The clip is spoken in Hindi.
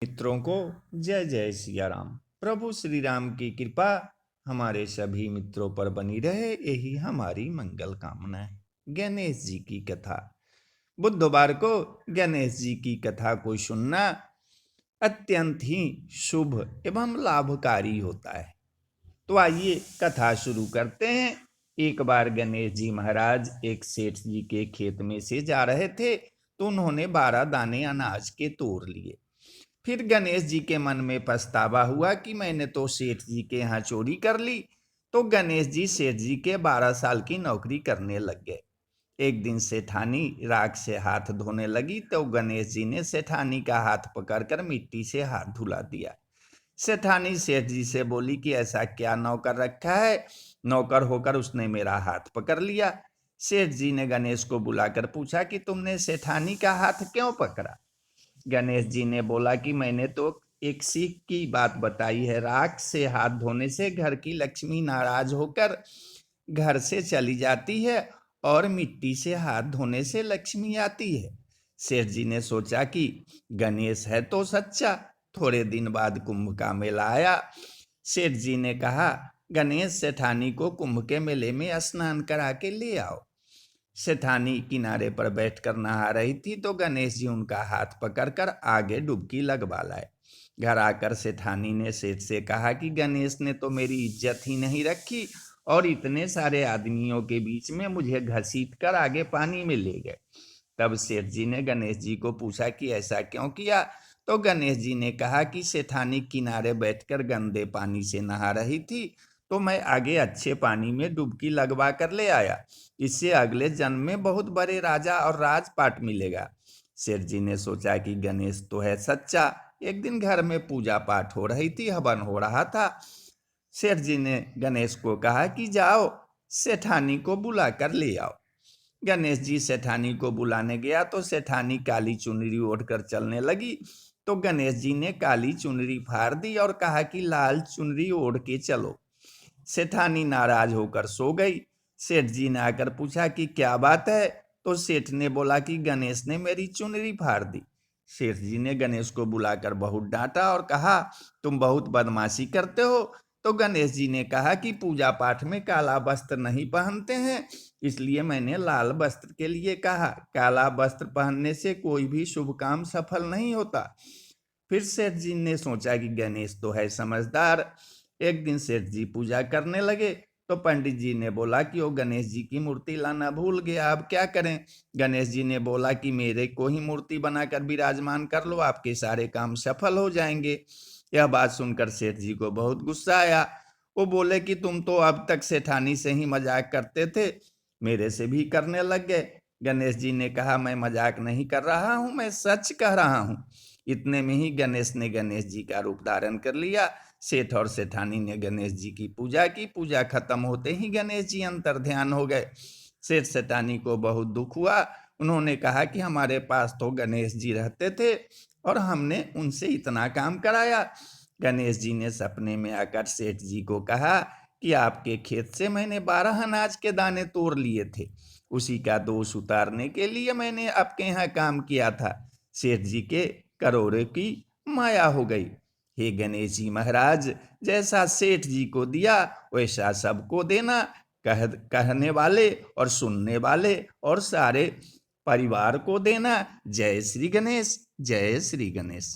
मित्रों को जय जय सिया राम। प्रभु श्री राम की कृपा हमारे सभी मित्रों पर बनी रहे, यही हमारी मंगल कामना है। गणेश जी की कथा। बुधवार को गणेश जी की कथा को सुनना अत्यंत ही शुभ एवं लाभकारी होता है। तो आइए कथा शुरू करते हैं। एक बार गणेश जी महाराज एक सेठ जी के खेत में से जा रहे थे, तो उन्होंने 12 दाने अनाज के तोड़ लिए। फिर गणेश जी के मन में पछतावा हुआ कि मैंने तो सेठ जी के यहाँ चोरी कर ली। तो गणेश जी सेठ जी के 12 साल की नौकरी करने लग गए। एक दिन सेठानी राख से हाथ धोने लगी, तो गणेश जी ने सेठानी का हाथ पकड़कर मिट्टी से हाथ धुला दिया। सेठानी सेठ जी से बोली कि ऐसा क्या नौकर रखा है, नौकर होकर उसने मेरा हाथ पकड़ लिया। सेठ जी ने गणेश को बुलाकर पूछा कि तुमने सेठानी का हाथ क्यों पकड़ा। गणेश जी ने बोला कि मैंने तो एक सीख की बात बताई है, राख से हाथ धोने से घर की लक्ष्मी नाराज होकर घर से चली जाती है और मिट्टी से हाथ धोने से लक्ष्मी आती है। सेठ जी ने सोचा कि गणेश है तो सच्चा। थोड़े दिन बाद कुंभ का मेला आया। सेठ जी ने कहा, गणेश सेठानी को कुंभ के मेले में स्नान करा के ले आओ। सेठानी किनारे पर बैठकर नहा रही थी, तो गणेश जी उनका हाथ पकड़कर आगे डुबकी लगवा लाए। घर आकर सेठानी ने सेठ से कहा कि गणेश ने तो मेरी इज्जत ही नहीं रखी और इतने सारे आदमियों के बीच में मुझे घसीट कर आगे पानी में ले गए। तब सेठ जी ने गणेश जी को पूछा कि ऐसा क्यों किया। तो गणेश जी ने कहा कि सेठानी किनारे बैठकर गंदे पानी से नहा रही थी, तो मैं आगे अच्छे पानी में डुबकी लगवा कर ले आया। इससे अगले जन्म में बहुत बड़े राजा और राजपाट मिलेगा। सेठ जी ने सोचा कि गणेश तो है सच्चा। एक दिन घर में पूजा पाठ हो रही थी, हवन हो रहा था। सेठ जी ने गणेश को कहा कि जाओ सेठानी को बुला कर ले आओ। गणेश जी सेठानी को बुलाने गया, तो सेठानी काली चुनरी ओढ़कर चलने लगी। तो गणेश जी ने काली चुनरी फाड़ दी और कहा कि लाल चुनरी ओढ़ के चलो। सेठानी नाराज होकर सो गई। सेठ जी ने आकर पूछा कि क्या बात है। तो सेठ ने बोला कि गणेश ने मेरी चुनरी फाड़ दी। सेठ जी ने गणेश को बुलाकर बहुत डांटा और कहा, तुम बहुत बदमाशी करते हो। तो गणेश जी ने कहा कि पूजा पाठ में काला वस्त्र नहीं पहनते हैं, इसलिए मैंने लाल वस्त्र के लिए कहा। काला वस्त्र पहनने से कोई भी शुभ काम सफल नहीं होता। फिर सेठ जी ने सोचा कि गणेश तो है समझदार। एक दिन सेठ जी पूजा करने लगे, तो पंडित जी ने बोला कि वो गणेश जी की मूर्ति लाना भूल गया, अब क्या करें। गणेश जी ने बोला कि मेरे को ही मूर्ति बनाकर विराजमान कर लो, आपके सारे काम सफल हो जाएंगे। यह बात सुनकर सेठ जी को बहुत गुस्सा आया। वो बोले कि तुम तो अब तक सेठानी से ही मजाक करते थे, मेरे से भी करने लग गए। गणेश जी ने कहा, मैं मजाक नहीं कर रहा हूं, मैं सच कह रहा हूं। इतने में ही गणेश ने गणेश जी का रूप धारण कर लिया। सेठ और सेठानी ने गणेश जी की पूजा की। पूजा खत्म होते ही गणेश जी अंतर ध्यान हो गए। सेठ सेठानी को बहुत दुख हुआ। उन्होंने कहा कि हमारे पास तो गणेश जी रहते थे और हमने उनसे इतना काम कराया। गणेश जी ने सपने में आकर सेठ जी को कहा कि आपके खेत से मैंने 12 अनाज के दाने तोड़ लिए थे, उसी का दोष उतारने के लिए मैंने आपके यहाँ काम किया था। सेठ जी के करोड़ों की माया हो गई। हे गणेश जी महाराज, जैसा सेठ जी को दिया वैसा सबको देना। कहने वाले और सुनने वाले और सारे परिवार को देना। जय श्री गणेश, जय श्री गणेश।